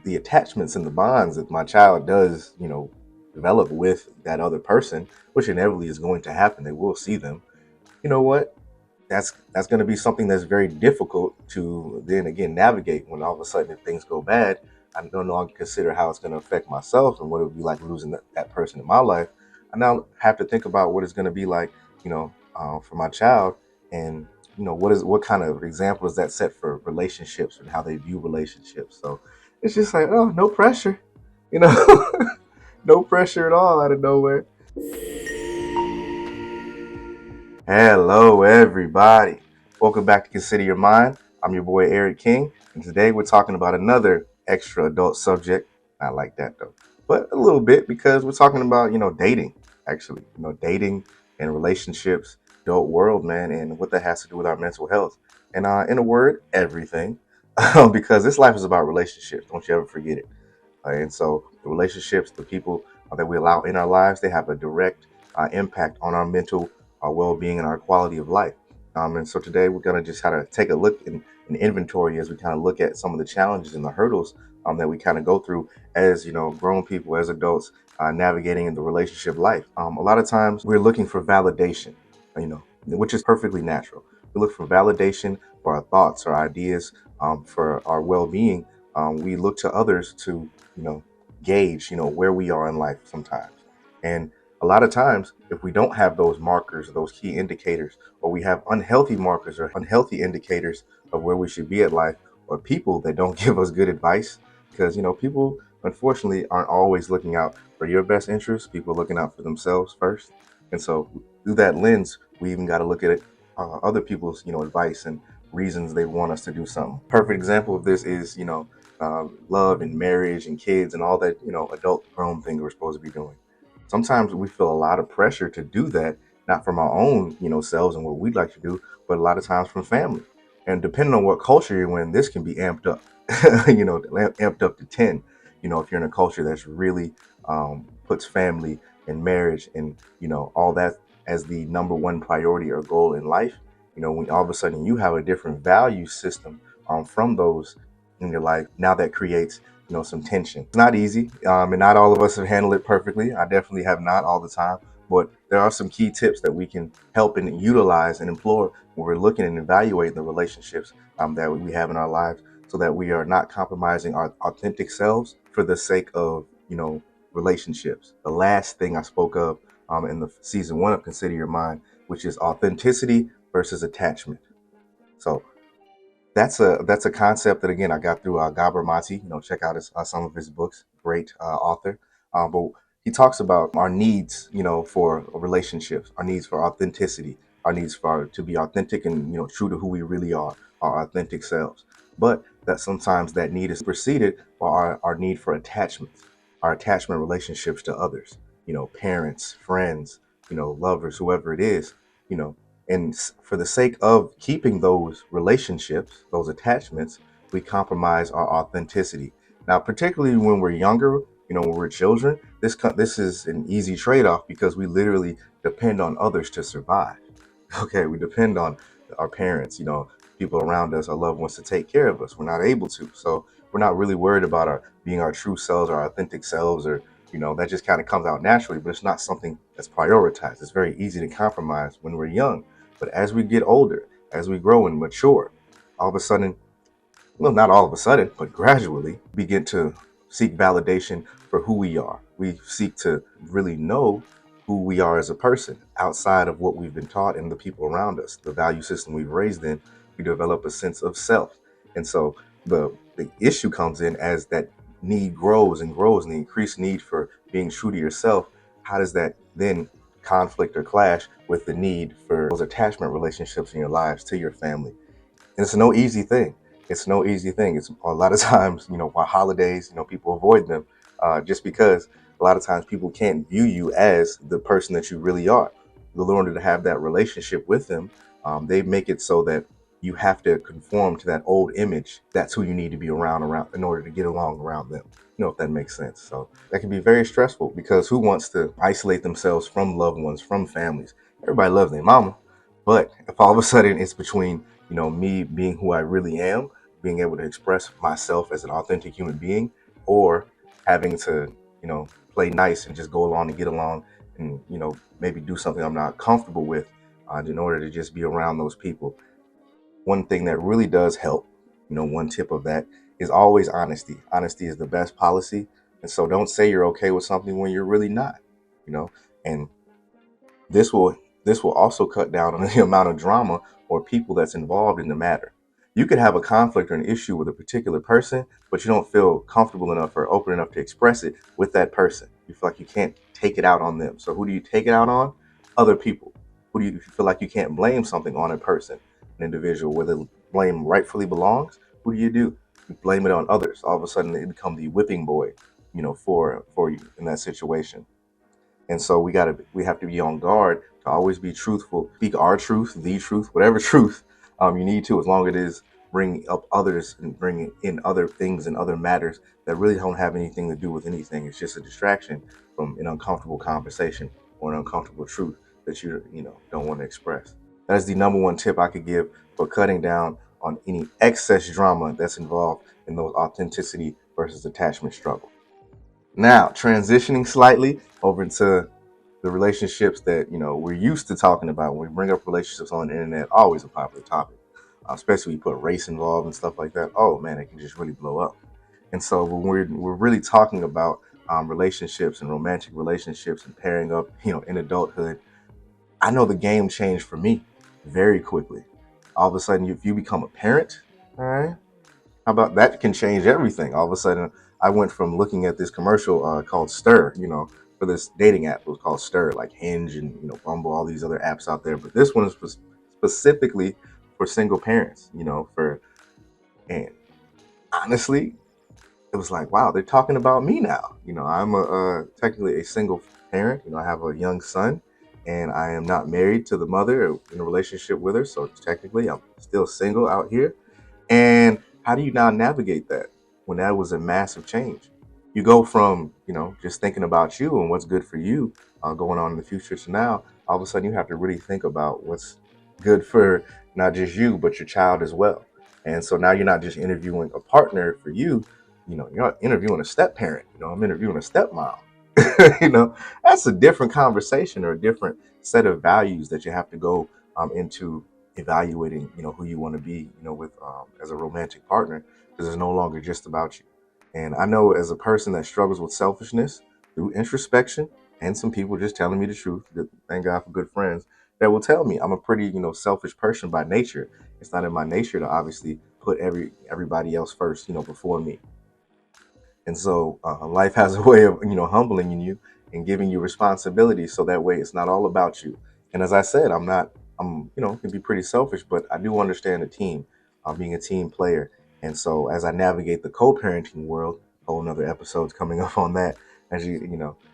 the attachments and the bonds that my child does, develop with that other person, which inevitably is going to happen. They will see them. You know what? That's going to be something that's very difficult to then again navigate when all of a sudden if things go bad. I don't know. I can consider how it's going to affect myself and what it would be like losing that person in my life. I now have to think about what it's going to be like, for my child, and what kind of example does that set for relationships and how they view relationships. So it's just like, oh, no pressure, you know, no pressure at all out of nowhere. Hello, everybody. Welcome back to Consider Your Mind. I'm your boy, Eric King, and today we're talking about another extra adult subject. Not like that, though, but a little bit because we're talking about, dating, actually, dating and relationships, adult world, man, and what that has to do with our mental health. And in a word, everything, because this life is about relationships. Don't you ever forget it. And so the relationships, the people that we allow in our lives, they have a direct impact on our mental well-being and our quality of life. And so today we're going to just kind of take a look in an inventory as we kind of look at some of the challenges and the hurdles that we kind of go through as, grown people, as adults, navigating in the relationship life. A lot of times we're looking for validation, which is perfectly natural. We look for validation for our thoughts, our ideas, for our well-being. We look to others to gauge, where we are in life sometimes. And a lot of times, if we don't have those markers, those key indicators, or we have unhealthy markers or unhealthy indicators of where we should be at life, or people that don't give us good advice, because, people unfortunately aren't always looking out for your best interests. People are looking out for themselves first. And so through that lens, we even got to look at it, other people's, advice and reasons they want us to do something. Perfect example of this is, love and marriage and kids and all that, adult grown thing we're supposed to be doing. Sometimes we feel a lot of pressure to do that, not from our own, selves and what we'd like to do, but a lot of times from family. And depending on what culture you're in, this can be amped up, amped up to 10. If you're in a culture that's really puts family and marriage and, all that as the number one priority or goal in life, when all of a sudden you have a different value system from those in your life, now that creates some tension. It's not easy, and not all of us have handled it perfectly. I definitely have not all the time, but there are some key tips that we can help and utilize and employ when we're looking and evaluating the relationships that we have in our lives, so that we are not compromising our authentic selves for the sake of relationships. The last thing I spoke of in the season 1 of Consider Your Mind, which is authenticity versus attachment. So that's a concept that again I got through Gabor Mate. Check out some of his books. Great author. But he talks about our needs, for relationships, our needs for authenticity, our needs for to be authentic and true to who we really are, our authentic selves. But that sometimes that need is preceded by our need for attachments, our attachment relationships to others, parents, friends, lovers, whoever it is, you know, and for the sake of keeping those relationships, those attachments, we compromise our authenticity. Now, particularly when we're younger, when we're children, this is an easy trade-off because we literally depend on others to survive. Okay, we depend on our parents, people around us, our loved ones to take care of us. We're not able to, so we're not really worried about our being our true selves, our authentic selves, or that just kind of comes out naturally. But it's not something that's prioritized. It's very easy to compromise when we're young, but as we get older, as we grow and mature, all of a sudden, well, not all of a sudden, but gradually begin to seek validation for who we are. We seek to really know who we are as a person outside of what we've been taught and the people around us, the value system we've raised in. We develop a sense of self. And so the issue comes in as that need grows and grows and the increased need for being true to yourself. How does that then conflict or clash with the need for those attachment relationships in your lives to your family? And it's no easy thing. It's no easy thing. It's a lot of times, while holidays, people avoid them just because a lot of times people can't view you as the person that you really are. In order to have that relationship with them, they make it so that you have to conform to that old image. That's who you need to be around in order to get along around them. If that makes sense. So that can be very stressful because who wants to isolate themselves from loved ones, from families? Everybody loves their mama. But if all of a sudden it's between, me being who I really am, being able to express myself as an authentic human being or having to, play nice and just go along and get along and, maybe do something I'm not comfortable with in order to just be around those people. One thing that really does help, one tip of that is always honesty. Honesty is the best policy. And so don't say you're okay with something when you're really not, you know, and this will this will also cut down on the amount of drama or people that's involved in the matter. You could have a conflict or an issue with a particular person, but you don't feel comfortable enough or open enough to express it with that person. You feel like you can't take it out on them. So who do you take it out on? Other people. Who do you feel like you can't blame something on a person, an individual, where the blame rightfully belongs? Who do? You blame it on others. All of a sudden, they become the whipping boy, for you in that situation. And so we have to be on guard to always be truthful, speak our truth, the truth, whatever truth you need to, as long as it is bringing up others and bringing in other things and other matters that really don't have anything to do with anything. It's just a distraction from an uncomfortable conversation or an uncomfortable truth that you don't want to express. That is the number one tip I could give for cutting down on any excess drama that's involved in those authenticity versus attachment struggle. Now, transitioning slightly over into the relationships that we're used to talking about when we bring up relationships on the internet, always a popular topic, especially when you put race involved and stuff like that. Oh man, it can just really blow up. And so when we're really talking about relationships and romantic relationships and pairing up, in adulthood, I know the game changed for me very quickly. All of a sudden, if you become a parent, all right, how about that can change everything? All of a sudden, I went from looking at this commercial called Stir, for this dating app. It was called Stir, like Hinge and Bumble, all these other apps out there. But this one is specifically for single parents. And honestly, it was like, wow, they're talking about me now. I'm technically a single parent. I have a young son, and I am not married to the mother or in a relationship with her. So technically, I'm still single out here. And how do you now navigate that when that was a massive change? You go from, just thinking about you and what's good for you going on in the future to now, all of a sudden you have to really think about what's good for not just you, but your child as well. And so now you're not just interviewing a partner for you, you're not interviewing a step parent, I'm interviewing a stepmom. That's a different conversation or a different set of values that you have to go into evaluating, who you want to be, with as a romantic partner, because it's no longer just about you. And I know as a person that struggles with selfishness through introspection and some people just telling me the truth, thank God for good friends that will tell me I'm a pretty, selfish person by nature. It's not in my nature to obviously put everybody else first, before me. And so life has a way of, humbling you and giving you responsibility. So that way it's not all about you. And as I said, can be pretty selfish, but I do understand a team, being a team player. And so as I navigate the co-parenting world, whole another episode's coming up on that, as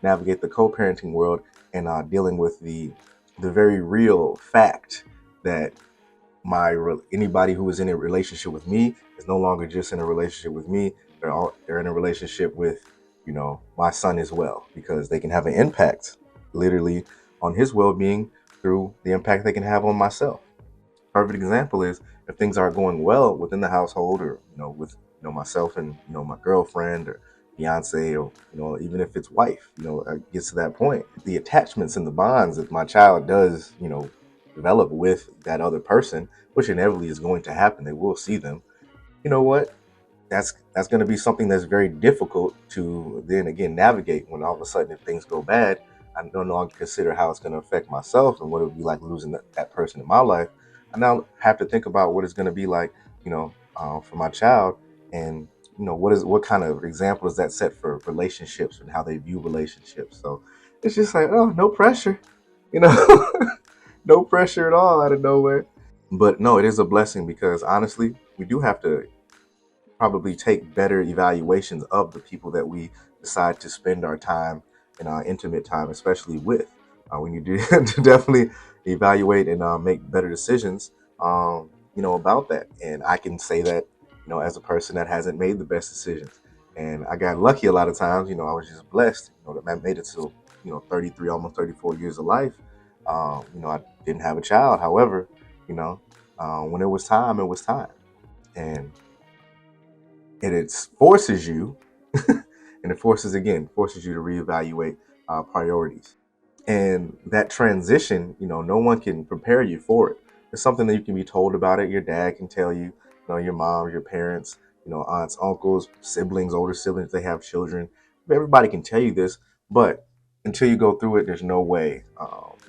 navigate the co-parenting world and dealing with the very real fact that anybody who is in a relationship with me is no longer just in a relationship with me. They're in a relationship with my son as well, because they can have an impact literally on his well-being through the impact they can have on myself. Perfect example is if things aren't going well within the household, or with myself and my girlfriend or fiance, or even if it's wife, it gets to that point, the attachments and the bonds that my child does develop with that other person, which inevitably is going to happen, they will see them. You know what, that's going to be something that's very difficult to then again navigate when all of a sudden, if things go bad, I no longer consider how it's going to affect myself and what it would be like losing that person in my life. I now have to think about what it's going to be like, for my child, and what kind of example does that set for relationships and how they view relationships. So it's just like, oh, no pressure, you know, no pressure at all out of nowhere. But no, it is a blessing, because honestly, we do have to probably take better evaluations of the people that we decide to spend our time and our intimate time, especially with. When you do to definitely evaluate and make better decisions, about that. And I can say that, as a person that hasn't made the best decisions, and I got lucky a lot of times. I was just blessed, that I made it to, 33, almost 34 years of life. I didn't have a child. However, you know, when it was time, and it forces you. And it forces you to reevaluate priorities. And that transition, no one can prepare you for it. It's something that you can be told about it. Your dad can tell you, your mom, your parents, aunts, uncles, siblings, older siblings, they have children. Everybody can tell you this, but until you go through it, there's no way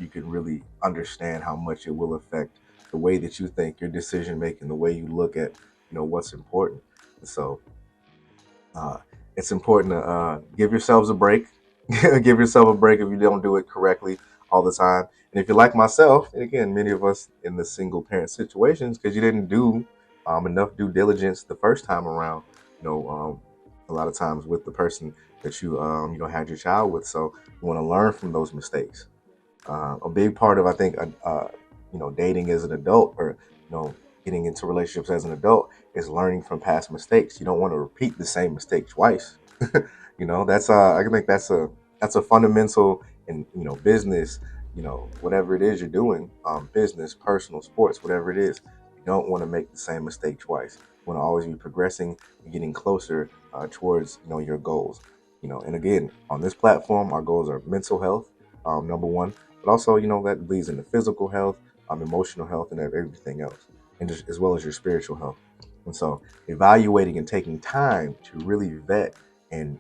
you can really understand how much it will affect the way that you think, your decision making, the way you look at, what's important. And so uh, it's important to give yourselves a break. Give yourself a break if you don't do it correctly all the time. And if you're like myself, and again, many of us in the single parent situations, because you didn't do enough due diligence the first time around, a lot of times with the person that you had your child with. So you want to learn from those mistakes. A big part of, I think, dating as an adult, or getting into relationships as an adult, is learning from past mistakes. You don't want to repeat the same mistake twice. That's I think that's a fundamental in business. Whatever it is you're doing, business, personal, sports, whatever it is, you don't want to make the same mistake twice. You want to always be progressing and getting closer towards your goals. And again, on this platform, our goals are mental health, number one, but also that leads into physical health, emotional health, and everything else, and just as well as your spiritual health. And so, evaluating and taking time to really vet and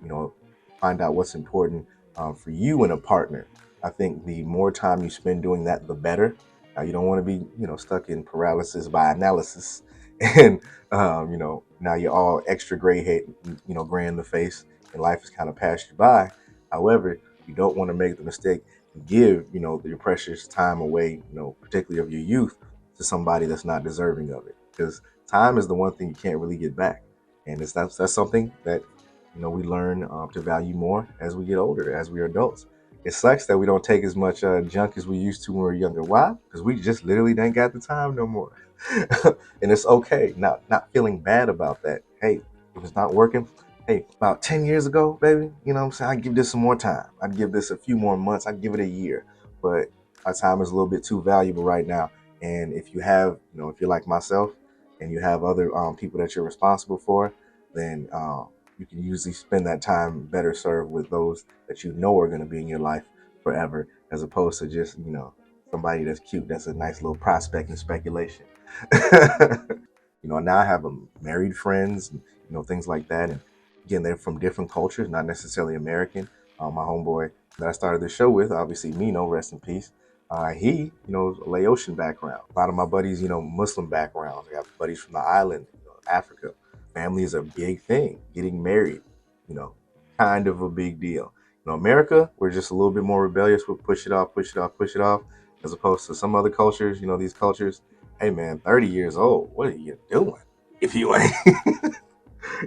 find out what's important for you and a partner. I think the more time you spend doing that, the better. You don't want to be stuck in paralysis by analysis, and now you're all extra gray head, gray in the face, and life has kind of passed you by. However, you don't want to make the mistake and give your precious time away, particularly of your youth, to somebody that's not deserving of it, because time is the one thing you can't really get back, and that's something that we learn to value more as we get older, as we're adults. It sucks that we don't take as much junk as we used to when we were younger. Why? Because we just literally ain't got the time no more. And it's okay, not feeling bad about that. Hey, if it's not working, hey, about 10 years ago, baby, you know what I'm saying? I'd give this some more time. I'd give this a few more months. I'd give it a year. But our time is a little bit too valuable right now. And if you have, if you're like myself and you have other people that you're responsible for, then you can usually spend that time better served with those that are going to be in your life forever, as opposed to just somebody that's cute, that's a nice little prospect and speculation. Now I have married friends, and, things like that, and again, they're from different cultures, not necessarily American. My homeboy that I started the show with, obviously Mino, rest in peace. He, Laotian background. A lot of my buddies, Muslim backgrounds. I got buddies from the island, Africa. Family is a big thing. Getting married, you know, kind of a big deal. America, we're just a little bit more rebellious. We'll push it off, push it off, push it off, as opposed to some other cultures. These cultures, hey man, 30 years old, what are you doing? If you ain't,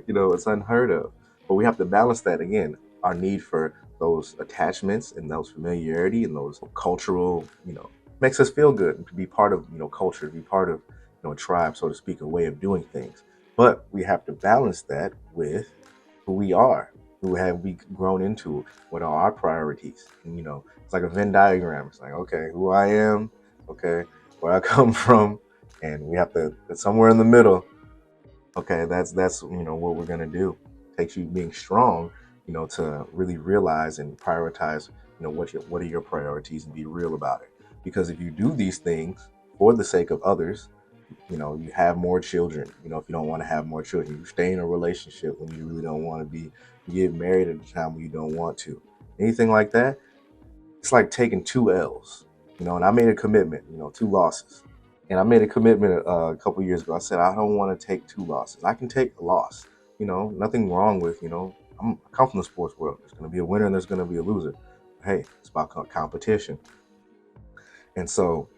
it's unheard of. But we have to balance that again. Our need for those attachments and those familiarity and those cultural, makes us feel good to be part of, culture, to be part of, a tribe, so to speak, a way of doing things. But we have to balance that with who we are, who have we grown into, what are our priorities. And, it's like a Venn diagram. It's like, okay, who I am, okay, where I come from, and we have to, somewhere in the middle. Okay, that's what we're gonna do. Takes you being strong, to really realize and prioritize, what are your priorities, and be real about it. Because if you do these things for the sake of others, you have more children. If you don't want to have more children, you stay in a relationship when you really don't want to be. You get married at a time when you don't want to. Anything like that, it's like taking two L's. And I made a commitment. Two losses. And I made a commitment a couple years ago. I said I don't want to take two losses. I can take a loss. Nothing wrong with I come from the sports world. There's going to be a winner and there's going to be a loser. Hey, it's about competition. And so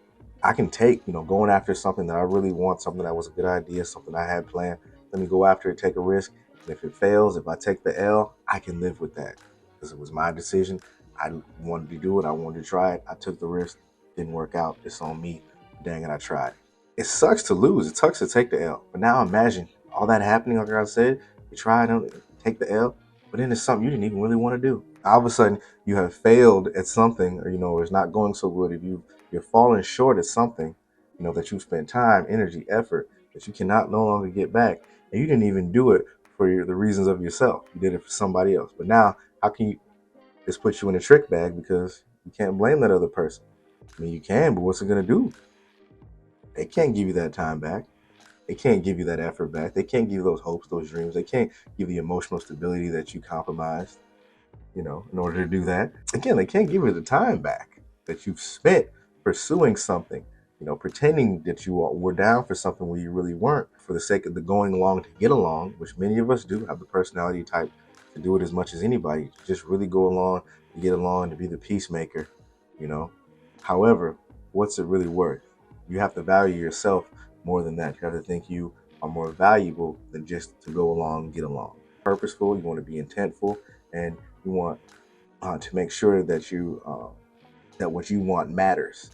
I can take, going after something that I really want, something that was a good idea, something I had planned. Let me go after it, take a risk. And if it fails, if I take the L, I can live with that because it was my decision. I wanted to do it. I wanted to try it. I took the risk. Didn't work out. It's on me. Dang it, I tried. It sucks to lose. It sucks to take the L. But now imagine all that happening, like I said, you try to take the L, but then it's something you didn't even really want to do. All of a sudden, you have failed at something, or, it's not going so good. If you're falling short at something, that you spent time, energy, effort that you cannot no longer get back, and you didn't even do it for the reasons of yourself. You did it for somebody else. But now, how can you just put you in a trick bag because you can't blame that other person? I mean, you can, but what's it going to do? They can't give you that time back. They can't give you that effort back. They can't give you those hopes, those dreams. They can't give you the emotional stability that you compromised, in order to do that. Again, they can't give you the time back that you've spent pursuing something, pretending that you were down for something where you really weren't, for the sake of the going along to get along, which many of us do have the personality type to do it as much as anybody, to just really go along to get along, to be the peacemaker, you know. However, what's it really worth? You have to value yourself more than that. You have to think you are more valuable than just to go along and get along. Purposeful, you want to be intentful, and you want to make sure that that what you want matters.